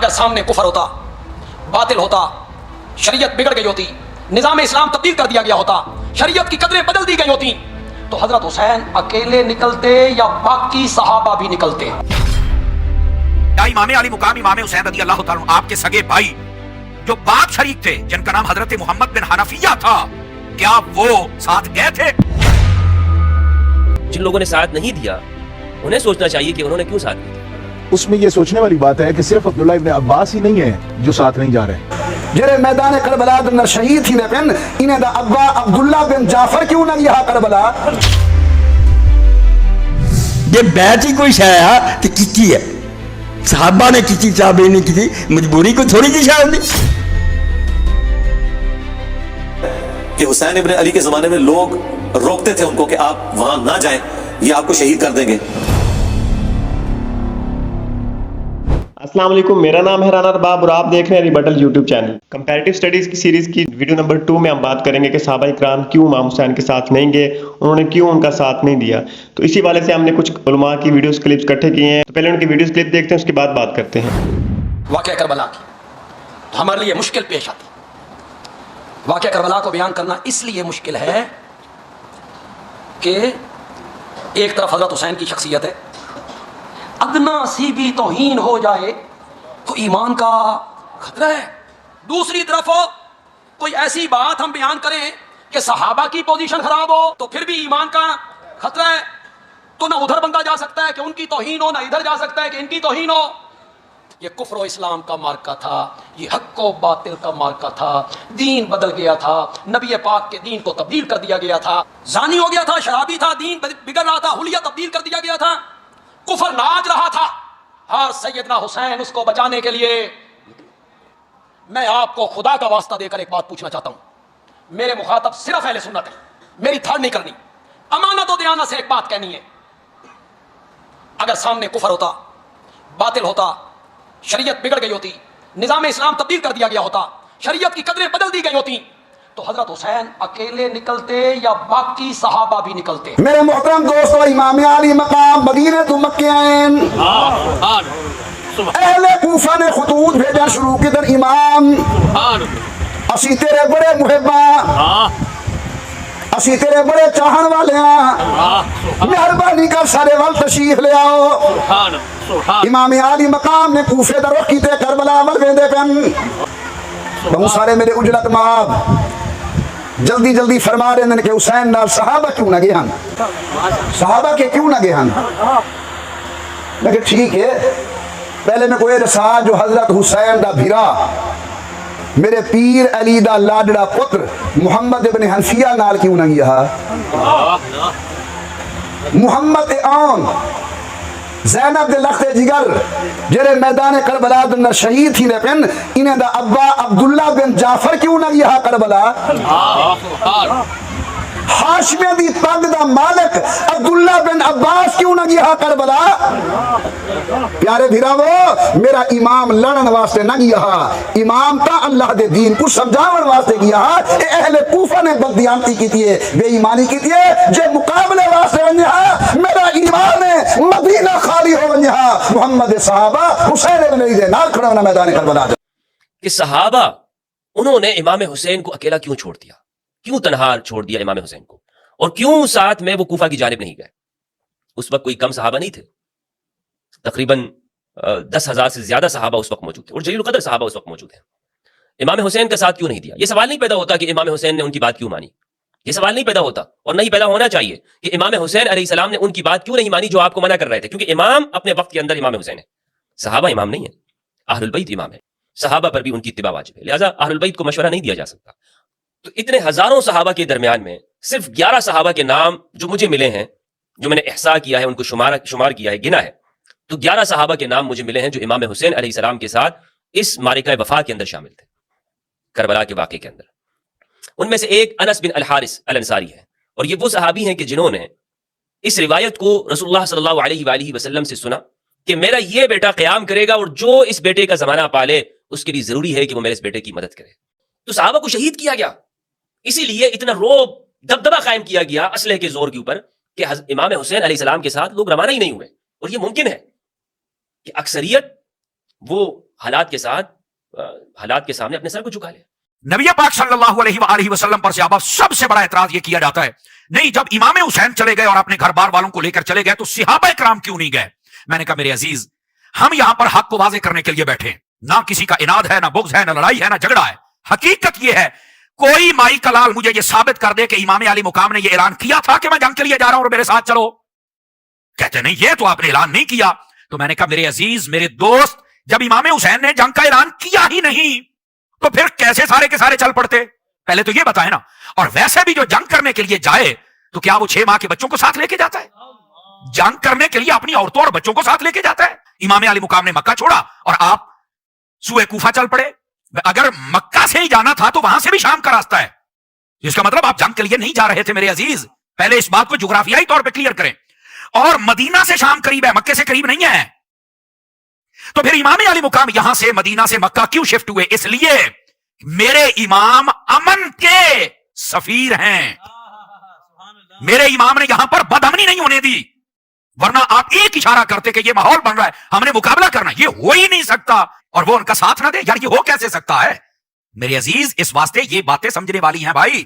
اگر سامنے کفر ہوتا، باطل ہوتا، شریعت بگڑ گئی ہوتی، نظام اسلام تبدیل کر دیا گیا ہوتا، شریعت کی قدریں بدل دی گئی ہوتی، تو حضرت حسین اکیلے نکلتے یا باقی صحابہ بھی نکلتے؟ کیا امام علی مقام امام حسین رضی اللہ تعالیٰ آپ کے سگے بھائی جو باپ شریک تھے جن کا نام حضرت محمد بن حنفیہ تھا، کیا وہ ساتھ گئے تھے؟ جن لوگوں نے ساتھ نہیں دیا انہیں سوچنا چاہیے کہ انہوں نے کیوں ساتھ دیا۔ اس میں یہ سوچنے والی بات ہے کہ صرف عبداللہ ابن عباس ہی نہیں ہیں جو ساتھ نہیں جا رہے۔ جڑے میدان کربلا دے اندر شہید تھی نے پن انہیں دا ابا عبداللہ بن جعفر کیوں نہ گیا کربلا؟ یہ بیعت ہی کوئی شے ہے کہ کی ہے، صحابہ نے کی صحابہ نے کی، مجبوری کو تھوڑی سی شاید نہیں کہ حسین ابن علی کے زمانے میں لوگ روکتے تھے ان کو کہ آپ وہاں نہ جائیں، یہ آپ کو شہید کر دیں گے۔ السلام علیکم، میرا نام ہے رانا ارباب اور آپ دیکھ رہے ہیں rebuttal YouTube channel. Comparative studies کی سیریز کی ویڈیو نمبر 2 میں ہم بات کریں گے کہ صحابہ اکرام کیوں امام حسین کے ساتھ نہیں گئے، انہوں نے کیوں ان کا ساتھ نہیں دیا۔ تو اسی والے سے ہم نے کچھ علماء کی ویڈیوز کلپس اکٹھے کیے ہیں، تو پہلے ان کی ویڈیوز کلپ دیکھتے ہیں، اس کے بعد بات کرتے ہیں۔ واقعہ کربلا کی تو ہمارے لیے مشکل پیش آتی۔ واقعہ کربلا کو بیان کرنا اس لیے مشکل ہے کہ ایک طرف حضرت حسین کی شخصیت ہے، ادنا سی بھی توہین ہو جائے تو ایمان کا خطرہ ہے، دوسری طرف کوئی ایسی بات ہم بیان کریں کہ صحابہ کی پوزیشن خراب ہو تو پھر بھی ایمان کا خطرہ ہے، تو نہ ادھر بندہ جا سکتا ہے کہ ان کی توہین ہو، نہ ادھر جا سکتا ہے کہ ان کی توہین ہو۔ یہ کفر و اسلام کا مارکا تھا، یہ حق و باطل کا مارکا تھا، دین بدل گیا تھا، نبی پاک کے دین کو تبدیل کر دیا گیا تھا، زانی ہو گیا تھا، شرابی تھا، دین بگڑ رہا تھا، حلیہ تبدیل کر دیا گیا تھا، کفر ناچ رہا تھا، اور سیدنا حسین اس کو بچانے کے لیے۔ میں آپ کو خدا کا واسطہ دے کر ایک بات پوچھنا چاہتا ہوں، میرے مخاطب صرف اہل سنت ہے، میری تھاڑ نہیں کرنی، امانت و دیانت سے ایک بات کہنی ہے۔ اگر سامنے کفر ہوتا، باطل ہوتا، شریعت بگڑ گئی ہوتی، نظام اسلام تبدیل کر دیا گیا ہوتا، شریعت کی قدریں بدل دی گئی ہوتی، تو حضرت حسین اکیلے نکلتے یا باقی صحابہ بھی نکلتے؟ میرے محترم دوستو، امام علی مقام مدینہ تو مکہ عین، اہل کوفہ نے خطوط بھیجا شروع کی در امام، اسی تیرے بڑے محباں، اسی تیرے بڑے چاہن والے ہیں، مہربانی کر سارے وال تشریف لے آؤ۔ امام علی مقام نے کوفے در رخ کیتے کربلا ول ویندے پن، بہت سارے میرے اجلت ماب جلدی جلدی فرما رہے ہیں کہ حسین نال صحابہ کیوں نہ گئے ہن، صحابہ کے کیوں نہ گئے ہن؟ لیکن ٹھیک ہے، پہلے میں کوئی رسا جو حضرت حسین دا بھیرا میرے پیر علی دا لاڈڑا پتر محمد ابن حنفیہ نال کیوں نہ گیا؟ محمد آن زینب دے لخت جگر جڑے میدان کربلا دے اندر شہید تھی نے پن انہیں دا ابا عبداللہ بن جعفر کیوں نہ گیا کربلا؟ ہاشمی دی پگ دا مالک عبداللہ بن عباس کیوں نہ گیا کربلا؟ پیارے بھیراو، میرا امام لڑن واسطے نہ گیا، امام تا اللہ دے دین کو سمجھاون واسطے گیا۔ اے اہل کوفہ نے بددیانتی کیتی ہے، بے ایمانی کیتی ہے، جے مقابلے واسطے ونجا میرا ایمان ہے مدینہ خالی ہو ونجا محمد صحابہ حسین ابن علی دے نال کھڑا ہونا میدان کربلا۔ کہ صحابہ انہوں نے امام حسین کو اکیلا کیوں چھوڑ دیا، کیوں تنہا چھوڑ دیا امام حسین کو، اور کیوں ساتھ میں وہ کوفہ کی جانب نہیں گئے؟ اس وقت کوئی کم صحابہ نہیں تھے، تقریباً 10,000 سے زیادہ صحابہ اس وقت موجود تھے، اور جلیل القدر صحابہ اس وقت موجود ہیں۔ امام حسین کا ساتھ کیوں نہیں دیا؟ یہ سوال نہیں پیدا ہوتا کہ امام حسین نے ان کی بات کیوں مانی، یہ سوال نہیں پیدا ہوتا، اور نہیں پیدا ہونا چاہیے کہ امام حسین علیہ السلام نے ان کی بات کیوں نہیں مانی جو آپ کو منع کر رہے تھے، کیونکہ امام اپنے وقت کے اندر امام حسین ہے، صحابہ امام نہیں ہے، اہل البیت امام ہے، صحابہ پر بھی ان کی اتباع واجب ہے، لہٰذا اہل البیت کو مشورہ نہیں دیا جا سکتا۔ تو اتنے ہزاروں صحابہ کے درمیان میں صرف 11 صحابہ کے نام جو مجھے ملے ہیں، جو میں نے احصاء کیا ہے، ان کو شمار کیا ہے، گنا ہے، تو 11 صحابہ کے نام مجھے ملے ہیں جو امام حسین علیہ السلام کے ساتھ اس معرکہ وفا کے اندر شامل تھے، کربلا کے واقعے کے اندر۔ ان میں سے ایک انس بن الحارث الانصاری ہے، اور یہ وہ صحابی ہیں کہ جنہوں نے اس روایت کو رسول اللہ صلی اللہ علیہ وآلہ وسلم سے سنا کہ میرا یہ بیٹا قیام کرے گا، اور جو اس بیٹے کا زمانہ پالے اس کے لیے ضروری ہے کہ وہ میرے اس بیٹے کی مدد کرے۔ تو صحابہ کو شہید کیا گیا، اسی لیے اتنا روب دبدبہ قائم کیا گیا اسلحے کے زور کے اوپر کہ امام حسین علیہ السلام کے ساتھ لوگ روانہ ہی نہیں ہوئے۔ اور یہ ممکن ہے کہ اکثریت وہ حالات کے سامنے اپنے سر کو جھکا لے. نبی پاک صلی اللہ علیہ وآلہ وسلم پر صحابہ سب سے بڑا اعتراض یہ کیا جاتا ہے، نہیں جب امام حسین چلے گئے اور اپنے گھر بار والوں کو لے کر چلے گئے تو صحابہ کرام کیوں نہیں گئے؟ میں نے کہا میرے عزیز، ہم یہاں پر حق کو واضح کرنے کے لیے بیٹھے ہیں، نہ کسی کا اناد ہے، نہ بغض ہے، نہ لڑائی ہے، نہ جھگڑا ہے. حقیقت یہ ہے، کوئی مائی کا لال مجھے یہ ثابت کر دے کہ امام علی مقام نے یہ اعلان کیا تھا کہ میں جنگ کے لیے جا رہا ہوں اور میرے ساتھ چلو. کہتے نہیں یہ تو آپ نے اعلان نہیں کیا. تو میں نے کہا میرے عزیز، میرے دوست، جب امام حسین نے جنگ کا اعلان کیا ہی نہیں تو پھر کیسے سارے کے سارے چل پڑتے؟ پہلے تو یہ بتائیں نا. اور ویسے بھی جو جنگ کرنے کے لیے جائے تو کیا وہ 6 ماہ کے بچوں کو ساتھ لے کے جاتا ہے؟ جنگ کرنے کے لیے اپنی عورتوں اور بچوں کو ساتھ لے کے جاتا ہے؟ امام علی مقام نے مکہ چھوڑا اور آپ سوئے کوفہ چل پڑے. اگر مکہ سے ہی جانا تھا تو وہاں سے بھی شام کا راستہ ہے، جس کا مطلب آپ جنگ کے لیے نہیں جا رہے تھے. میرے عزیز، پہلے اس بات کو جغرافیائی طور پہ کلیئر کریں. اور مدینہ سے شام قریب ہے، مکے سے قریب نہیں ہے. تو پھر امام علی مقام یہاں سے مدینہ سے مکہ کیوں شفٹ ہوئے؟ اس لیے میرے امام امن کے سفیر ہیں. میرے امام نے یہاں پر بدامنی نہیں ہونے دی، ورنہ آپ ایک اشارہ کرتے کہ یہ ماحول بن رہا ہے، ہم نے مقابلہ کرنا، یہ ہو ہی نہیں سکتا. اور وہ ان کا ساتھ نہ دے، یار یہ ہو کیسے سکتا ہے؟ میرے عزیز، اس واسطے یہ باتیں سمجھنے والی ہیں بھائی.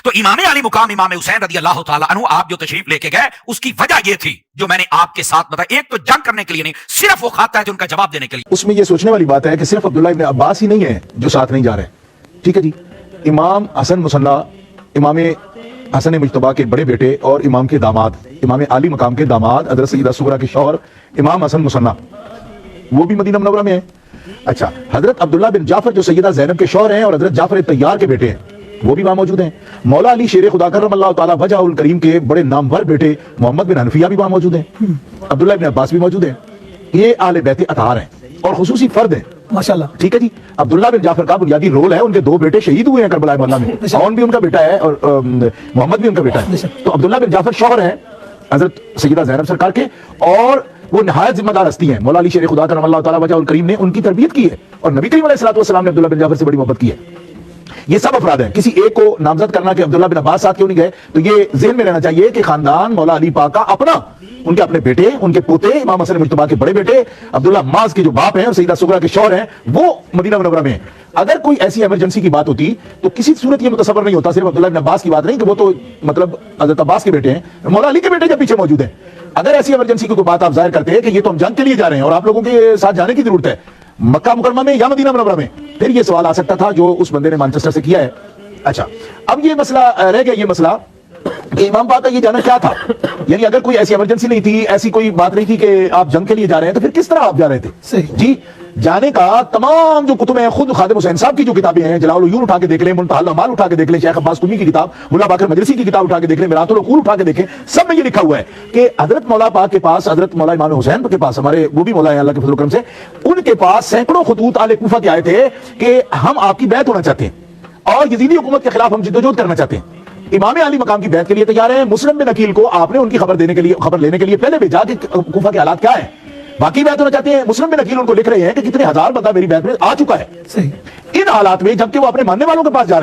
تو امام علی مقام امام حسین رضی اللہ تعالیٰ عنہ آپ جو تشریف لے کے گئے، اس کی وجہ یہ تھی جو میں نے آپ کے ساتھ بتایا. ایک تو جنگ کرنے کے لیے نہیں، صرف وہ خاطہ ہے ان کا جواب دینے کے لیے. اس میں یہ سوچنے والی بات ہے کہ صرف عبداللہ ابن عباس ہی نہیں ہے جو ساتھ نہیں جا رہے. ٹھیک ہے جی، امام حسن مصنع، امام حسن مجتبیٰ کے بڑے بیٹے اور امام کے داماد، امام علی مقام کے داماد حضرت سیدہ صغریٰ کے شوہر امام حسن مصنع، وہ بھی مدینہ منورہ میں ہیں. اچھا، حضرت عبداللہ بن جعفر جو سیدہ زینب کے شوہر ہیں اور حضرت جعفر طیار کے بیٹے ہیں، وہ بھی وہاں موجود ہیں. مولا علی شیر خدا کرم اللہ تعالیٰ وجہ الکریم کے بڑے نامور بیٹے محمد بن حنفیہ بھی وہاں موجود ہیں. عبداللہ بن عباس بھی موجود ہیں. یہ اہل بیت اطہار ہیں اور خصوصی فرد ہیں ماشاءاللہ. ٹھیک ہے جی. عبداللہ بن جعفر کا بنیادی رول ہے، ان کے 2 بیٹے شہید ہوئے ہیں کربلا معلیٰ میں. عون بھی ان کا بیٹا ہے اور محمد بھی ان کا بیٹا ہے. تو عبداللہ بن جعفر شوہر ہیں حضرت سیدہ زینب سرکار کے، اور وہ نہایت ذمہ دار ہستی ہیں. مولا علی شیر خدا کرم اللہ تعالیٰ وجہ الکریم نے ان کی تربیت کی ہے اور نبی کریم علیہ الصلوۃ والسلام نے عبداللہ بن جعفر سے بڑی محبت کی ہے. یہ سب افراد ہیں. کسی ایک کو نامزد کرنا کہ عبداللہ بن عباس ساتھ کیوں نہیں گئے، تو یہ ذہن میں رہنا چاہیے کہ خاندان مولا علی پاک کا اپنا، ان کے اپنے بیٹے، ان کے پوتے امام حسن مجتبیٰ کے بڑے بیٹے عبداللہ عماس کے جو باپ ہیں اور سیدہ صغریٰ کے شوہر ہیں، وہ مدینہ منورہ میں ہیں. اگر کوئی ایسی ایمرجنسی کی بات ہوتی تو کسی صورت یہ متصور نہیں ہوتا. صرف عبداللہ بن عباس کی بات نہیں کہ وہ تو مطلب حضرت عباس کے بیٹے ہیں، مولا علی کے بیٹے جب پیچھے موجود ہیں. اگر ایسی ایمرجنسی کی کوئی بات آپ ظاہر کرتے ہیں کہ یہ تو ہم جنگ کے لیے جا رہے ہیں اور آپ لوگوں کے ساتھ جانے کی ضرورت ہے مکہ مکرمہ میں یا مدینہ منورہ میں، پھر یہ سوال آ سکتا تھا جو اس بندے نے مانچسٹر سے کیا ہے. اچھا، اب یہ مسئلہ رہ گیا، یہ مسئلہ کہ امام پاک کا یہ جانا کیا تھا. یعنی اگر کوئی ایسی ایمرجنسی نہیں تھی، ایسی کوئی بات نہیں تھی کہ آپ جنگ کے لیے جا رہے ہیں، تو پھر کس طرح آپ جا رہے تھے؟ جی، جانے کا تمام جو کتب ہیں، خود خادم حسین صاحب کی جو کتابیں ہیں، جلال العیون اٹھا کے دیکھ لیں، منتہی الاعمال اٹھا کے دیکھ لیں، شیخ عباس قمی کی کتاب، ملا باقر مجلسی کی کتاب اٹھا کے دیکھ لیں، میرات العقول اٹھا کے دیکھیں، سب میں یہ لکھا ہوا ہے کہ حضرت مولا پاک کے پاس، حضرت مولا امام حسین کے پاس، ہمارے وہ بھی مولا ہیں اللہ کے فضل و کرم سے، ان کے پاس سینکڑوں خطوط اہل کوفہ کے آئے تھے کہ ہم آپ کی بیعت ہونا چاہتے ہیں اور یزیدی حکومت کے خلاف ہم جدوجہد کرنا چاہتے ہیں. امام علی مقام کی بیعت کے لیے تیار ہیں. مسلم بن عقیل کو آپ نے ان کی خبر لینے کے لیے پہلے بھیجا کہ کوفہ کے حالات کیا ہیں، باقی بیعت ہونا چاہتے ہیں. مسلم بن عقیل ان کو لکھ رہے ہیں کہ کتنے ہزار بندہ میری بیعت میں آ چکا ہے. ان حالات میں جبکہ وہ اپنے ماننے والوں کے پاس جا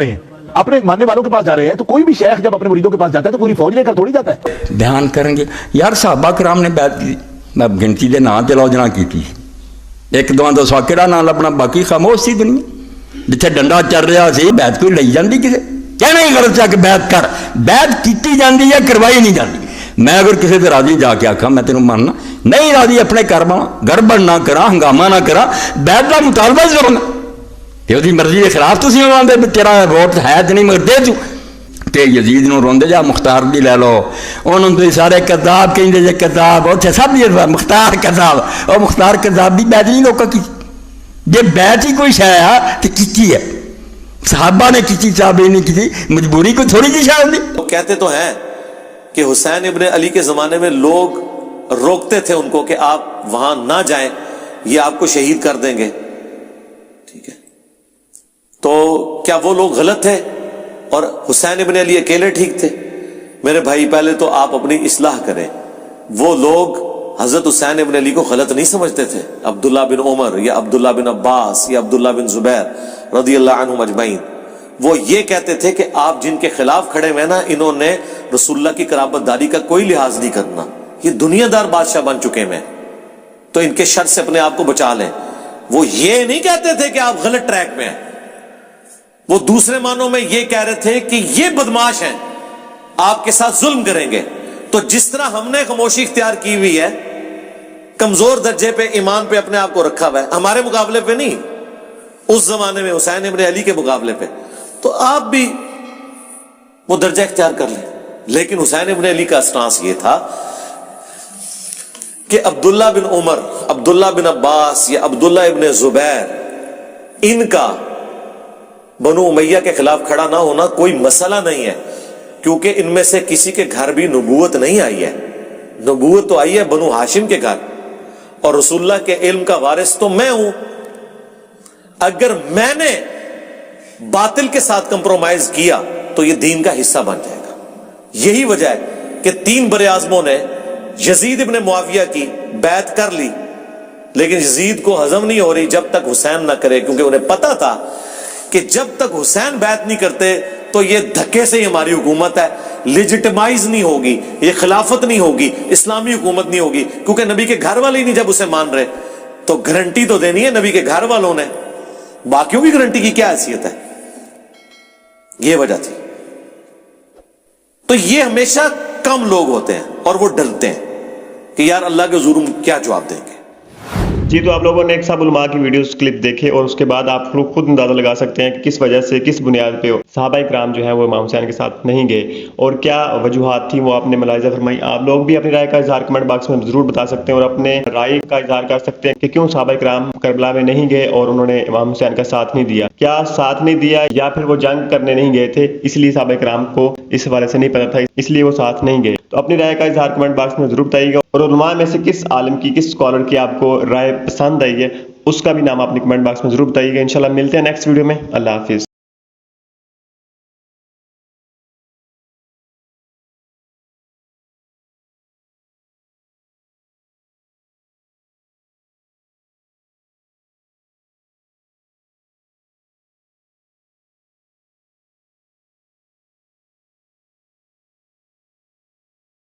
رہے ہیں، تو کوئی بھی شیخ جب اپنے مریدوں کے پاس جاتا ہے تو پوری فوج لے کر تھوڑی جاتا ہے. دھیان کریں گے یار، صحابہ کرام نے بیعت کی، میں گنتی دے نام چلاؤ جنا کی ایک دو سو کہڑا نام لبنا، باقی خاموش سی دنیا. جتھے ڈنڈا چل رہا سی بیعت کوئی لئی جاندی کسے، کہنا ہی غلط ہے کہ بیعت کر، بیعت کیتی جاندی ہے، کروائی نہیں جاندی. میں اگر کسی سے راضی جا کے آکھاں میں تینوں ماننا نہیں، راضی اپنے گھر بنا، گڑبڑ نہ کرا، ہنگامہ نہ کرا، بیعت کا مطالبہ ضرور کہ اس کی مرضی کے خلاف تسی ہوندے بھی تیرا ووٹ ہے تو نہیں، مگر دے تو تے یزید نو روندے جا، مختار بھی لے لو، انہوں تو سارے کذاب کہیں جے کذاب، اتنے سب یہ مختار کذاب، اور مختار کذاب بھی بیعت نہیں لوکا کی. جے بیعت ہی کوئی شے ہے تو کی ہے، صحابہ نے کی صحابہ نہیں کی، مجبوری کو تھوڑی سی شاید نہیں. وہ کہتے تو ہیں کہ حسین ابن علی کے زمانے میں لوگ روکتے تھے ان کو کہ آپ وہاں نہ جائیں، یہ آپ کو شہید کر دیں گے. ٹھیک ہے، تو کیا وہ لوگ غلط تھے اور حسین ابن علی اکیلے ٹھیک تھے؟ میرے بھائی پہلے تو آپ اپنی اصلاح کریں. وہ لوگ حضرت حسین ابن علی کو غلط نہیں سمجھتے تھے. عبداللہ بن عمر یا عبداللہ بن عباس یا عبداللہ بن زبیر رضی اللہ عنہم اجمعین، وہ یہ کہتے تھے کہ آپ جن کے خلاف کھڑے ہوئے نا، انہوں نے رسول اللہ کی قرابت داری کا کوئی لحاظ نہیں کرنا، یہ دنیا دار بادشاہ بن چکے ہیں، تو ان کے شر سے اپنے آپ کو بچا لیں. وہ یہ نہیں کہتے تھے کہ آپ غلط ٹریک پہ ہیں, وہ دوسرے معنوں میں یہ کہہ رہے تھے کہ یہ بدماش ہیں, آپ کے ساتھ ظلم کریں گے. تو جس طرح ہم نے خاموشی اختیار کی ہوئی ہے, کمزور درجے پہ ایمان پہ اپنے آپ کو رکھا ہوا ہے, ہمارے مقابلے پہ نہیں, اس زمانے میں حسین ابن علی کے مقابلے پہ, تو آپ بھی وہ درجہ اختیار کر لیں. لیکن حسین ابن علی کا اسٹانس یہ تھا کہ عبداللہ بن عمر, عبداللہ بن عباس یا عبداللہ ابن زبیر, ان کا بنو امیہ کے خلاف کھڑا نہ ہونا کوئی مسئلہ نہیں ہے, کیونکہ ان میں سے کسی کے گھر بھی نبوت نہیں آئی ہے. نبوت تو آئی ہے بنو ہاشم کے گھر, اور رسول اللہ کے علم کا وارث تو میں ہوں. اگر میں نے باطل کے ساتھ کمپرومائز کیا تو یہ دین کا حصہ بن جائے گا. یہی وجہ ہے کہ 3 بر اعظموں نے یزید ابن معاویہ کی بیعت کر لی, لیکن یزید کو ہضم نہیں ہو رہی جب تک حسین نہ کرے, کیونکہ انہیں پتا تھا کہ جب تک حسین بیعت نہیں کرتے تو یہ دھکے سے ہی ہماری حکومت ہے, لیجٹمائز نہیں ہوگی, یہ خلافت نہیں ہوگی, اسلامی حکومت نہیں ہوگی, کیونکہ نبی کے گھر والے ہی نہیں جب اسے مان رہے, تو گارنٹی تو دینی ہے نبی کے گھر والوں نے, باقیوں کی گارنٹی کی کیا حیثیت ہے. یہ وجہ تھی. تو یہ ہمیشہ کم لوگ ہوتے ہیں اور وہ ڈرتے ہیں کہ یار اللہ کے حضور کیا جواب دیں گے. جی تو آپ لوگوں نے ایک سب علماء کی ویڈیوز کلپ دیکھے, اور اس کے بعد آپ لوگ خود اندازہ لگا سکتے ہیں کہ کس وجہ سے, کس بنیاد پہ صحابہ کرام جو ہیں وہ امام حسین کے ساتھ نہیں گئے, اور کیا وجوہات تھیں وہ آپ نے ملاحظہ فرمائی. آپ لوگ بھی اپنی رائے کا اظہار کمنٹ باکس میں ضرور بتا سکتے ہیں, اور اپنے رائے کا اظہار کر سکتے ہیں کہ کیوں صحابہ کرام کربلا میں نہیں گئے اور انہوں نے امام حسین کا ساتھ نہیں دیا. کیا ساتھ نہیں دیا, یا پھر وہ جنگ کرنے نہیں گئے تھے اس لیے صحابہ کرام کو اس حوالے سے نہیں پتا تھا اس لیے وہ ساتھ نہیں گئے. تو اپنی رائے کا اظہار کمنٹ باکس میں ضرور بتائیے گا, اور علماء میں سے کس عالم کی, کس اسکالر کی آپ کو رائے پسند آئی ہے اس کا بھی نام اپنے کمنٹ باکس میں ضرور بتائیے گا. انشاءاللہ ملتے ہیں نیکسٹ ویڈیو میں. اللہ حافظ.